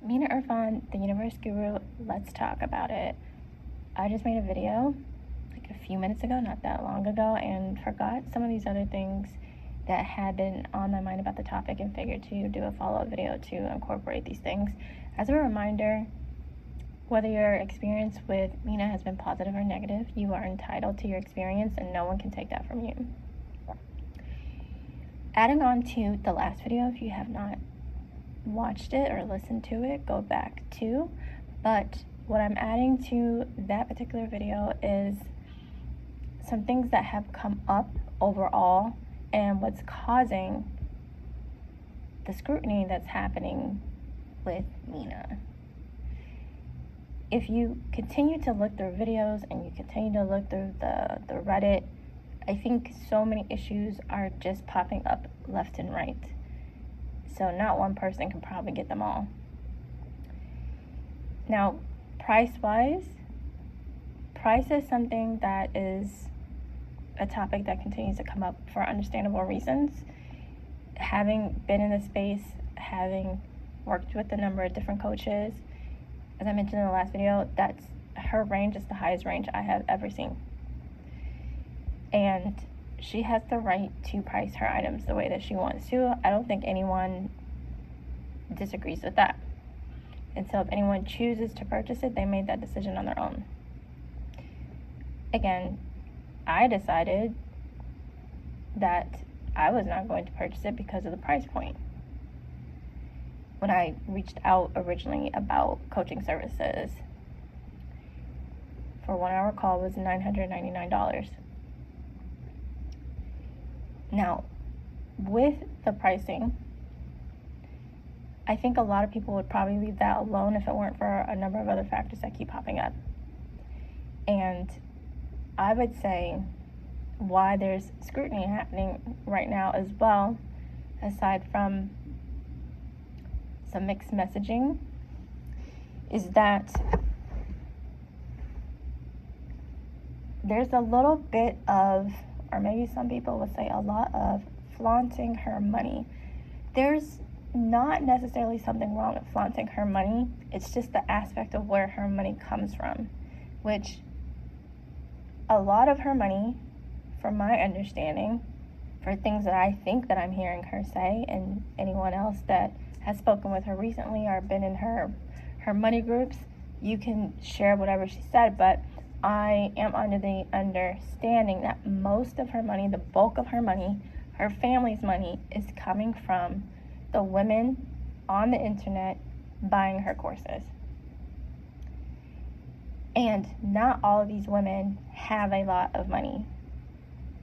Mina Irfan, the Universe Guru, let's talk about it. I just made a video like a few minutes ago, not that long ago, and forgot some of these other things that had been on my mind about the topic and figured to do a follow-up video to incorporate these things. As a reminder, whether your experience with Mina has been positive or negative, you are entitled to your experience and no one can take that from you. Adding on to the last video, if you have not watched it or listened to it, go back to. But what I'm adding to that particular video is some things that have come up overall and what's causing the scrutiny that's happening with Mina. If you continue to look through videos and you continue to look through the Reddit, I think so many issues are just popping up left and right. So not one person can probably get them all. Now, price-wise, price is something that is a topic that continues to come up for understandable reasons. Having been in the space, having worked with a number of different coaches, as I mentioned in the last video, that's her range is the highest range I have ever seen. And she has the right to price her items the way that she wants to. I don't think anyone disagrees with that. And so if anyone chooses to purchase it, they made that decision on their own. Again, I decided that I was not going to purchase it because of the price point. When I reached out originally about coaching services, for a 1-hour call was $999. Now, with the pricing, I think a lot of people would probably leave that alone if it weren't for a number of other factors that keep popping up. And I would say why there's scrutiny happening right now as well, aside from some mixed messaging, is that there's a little bit of, or maybe some people would say a lot of, flaunting her money. There's not necessarily something wrong with flaunting her money. It's just the aspect of where her money comes from, which a lot of her money, from my understanding, for things that I think that I'm hearing her say, and anyone else that has spoken with her recently or been in her money groups, you can share whatever she said, but I am under the understanding that most of her money, the bulk of her money, her family's money, is coming from the women on the internet buying her courses. And not all of these women have a lot of money.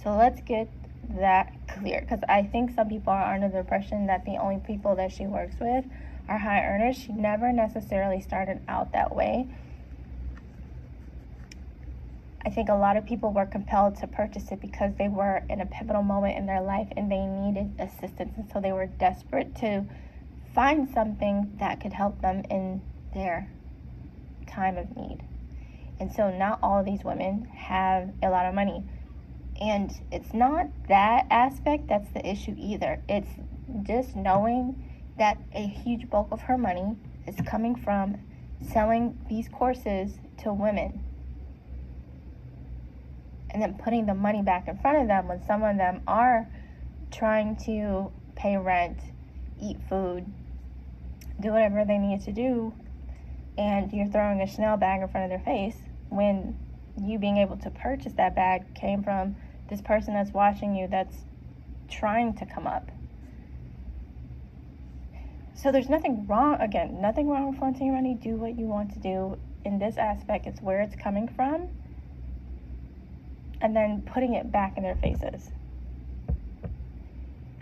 So let's get that clear, because I think some people are under the impression that the only people that she works with are high earners. She never necessarily started out that way. I think a lot of people were compelled to purchase it because they were in a pivotal moment in their life and they needed assistance, and so they were desperate to find something that could help them in their time of need. And so not all of these women have a lot of money. And it's not that aspect that's the issue either. It's just knowing that a huge bulk of her money is coming from selling these courses to women and then putting the money back in front of them when some of them are trying to pay rent, eat food, do whatever they need to do, and you're throwing a Chanel bag in front of their face when you being able to purchase that bag came from this person that's watching you, that's trying to come up. So there's nothing wrong with flaunting your money. Do what you want to do. In this aspect, it's where it's coming from, and then putting it back in their faces.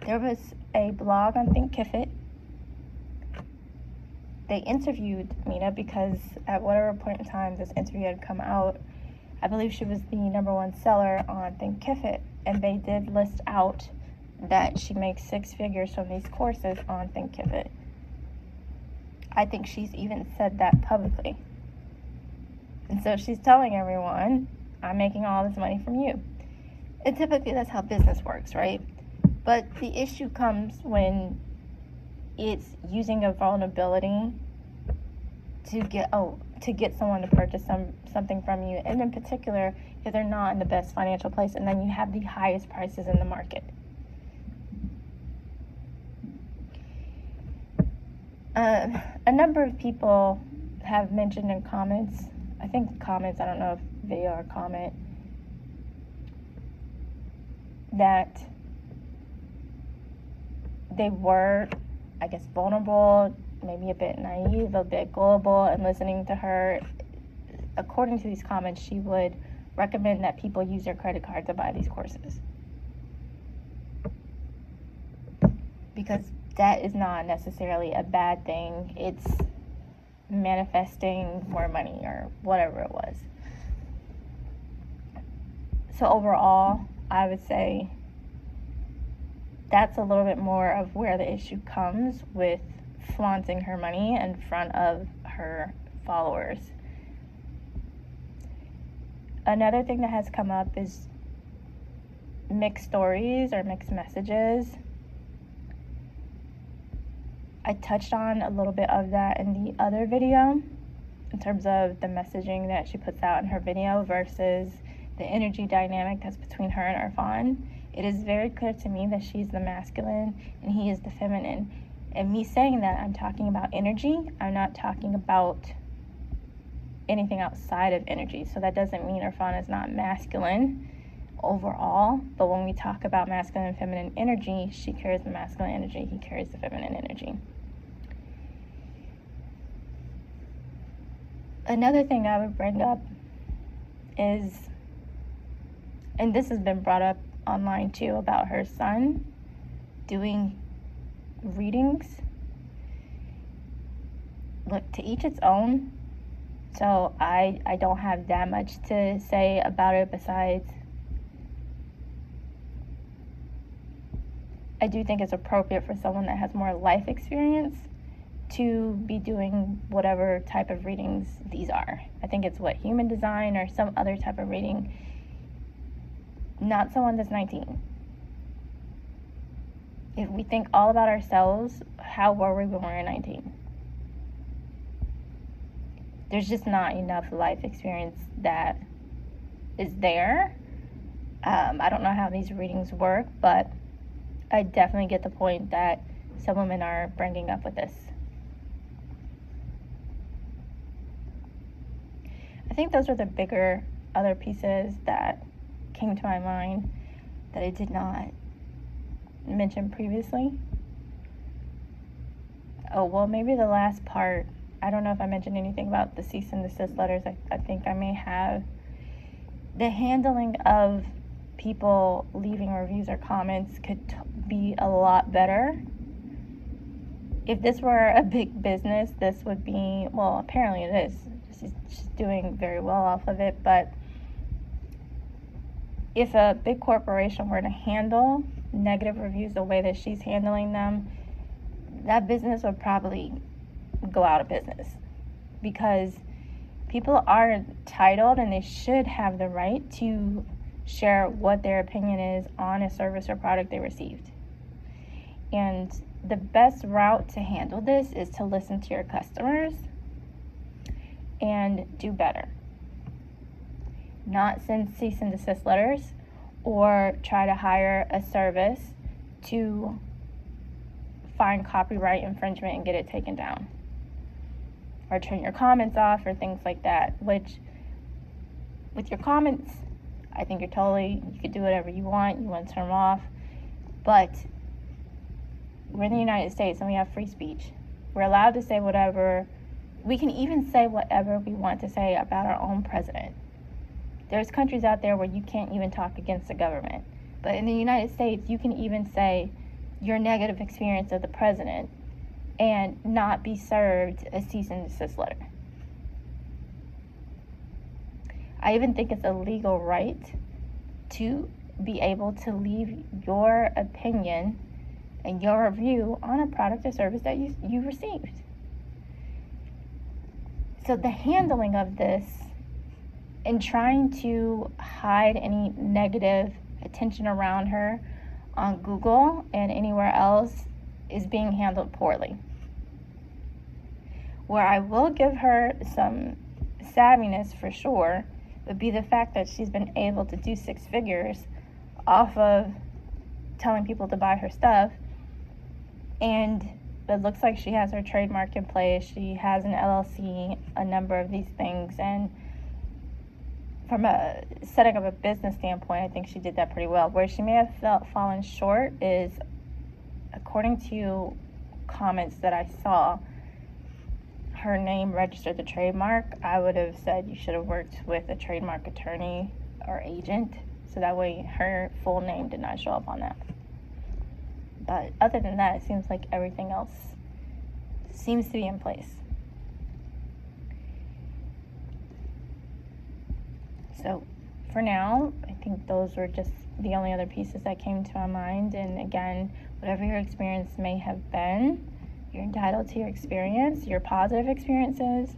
There was a blog on Thinkific. They interviewed Mina because at whatever point in time this interview had come out, I believe she was the #1 seller on Thinkific, and they did list out that she makes 6 figures from these courses on Thinkific. I think she's even said that publicly. And so she's telling everyone, I'm making all this money from you. And typically that's how business works, right? But the issue comes when it's using a vulnerability to get someone to purchase something from you, and in particular if they're not in the best financial place, and then you have the highest prices in the market. A number of people have mentioned in comments, I think comments, I don't know if video or comment, that they were, I guess, vulnerable, maybe a bit naive, a bit gullible, and listening to her. According to these comments, she would recommend that people use their credit card to buy these courses, because that is not necessarily a bad thing. It's manifesting more money or whatever it was. So overall, I would say that's a little bit more of where the issue comes with flaunting her money in front of her followers. Another thing that has come up is mixed stories or mixed messages. I touched on a little bit of that in the other video in terms of the messaging that she puts out in her video versus the energy dynamic that's between her and Irfan. It is very clear to me that she's the masculine and he is the feminine. And me saying that, I'm talking about energy. I'm not talking about anything outside of energy. So that doesn't mean Irfan is not masculine overall, but when we talk about masculine and feminine energy, she carries the masculine energy, he carries the feminine energy. Another thing I would bring up is, and this has been brought up online too, about her son doing readings. Look, to each its own. So I don't have that much to say about it besides I do think it's appropriate for someone that has more life experience to be doing whatever type of readings these are. I think it's what, human design or some other type of reading, not someone that's 19. If we think all about ourselves, how were we when we were 19? There's just not enough life experience that is there. I don't know how these readings work, but I definitely get the point that some women are bringing up with this. I think those were the bigger other pieces that came to my mind that I did not mention previously. Oh, well, maybe the last part, I don't know if I mentioned anything about the cease and desist letters. I think I may have. The handling of people leaving reviews or comments could be a lot better. If this were a big business, this would be, well, apparently it is. She's doing very well off of it, but if a big corporation were to handle negative reviews the way that she's handling them, that business would probably go out of business, because people are entitled and they should have the right to share what their opinion is on a service or product they received. And the best route to handle this is to listen to your customers and do better. Not send cease and desist letters or try to hire a service to find copyright infringement and get it taken down, or turn your comments off or things like that. Which, with your comments, I think you could do whatever you want to turn them off, but we're in the United States and we have free speech. We're allowed to say whatever. We can even say whatever we want to say about our own president. There's countries out there where you can't even talk against the government, but in the United States you can even say your negative experience of the president and not be served a cease and desist letter. I even think it's a legal right to be able to leave your opinion and your review on a product or service that you received. So the handling of this and trying to hide any negative attention around her on Google and anywhere else is being handled poorly. Where I will give her some savviness for sure would be the fact that she's been able to do 6 figures off of telling people to buy her stuff, and it looks like she has her trademark in place, she has an LLC, a number of these things, and from a setting up a business standpoint, I think she did that pretty well. Where she may have fallen short is, according to comments that I saw, her name registered the trademark. I would have said you should have worked with a trademark attorney or agent, so that way her full name did not show up on that. But other than that, it seems like everything else seems to be in place. So for now, I think those were just the only other pieces that came to my mind. And again, whatever your experience may have been, you're entitled to your experience, your positive experiences.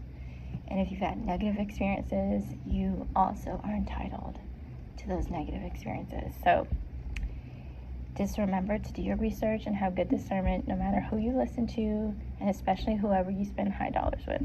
And if you've had negative experiences, you also are entitled to those negative experiences. So just remember to do your research and have good discernment no matter who you listen to, and especially whoever you spend high dollars with.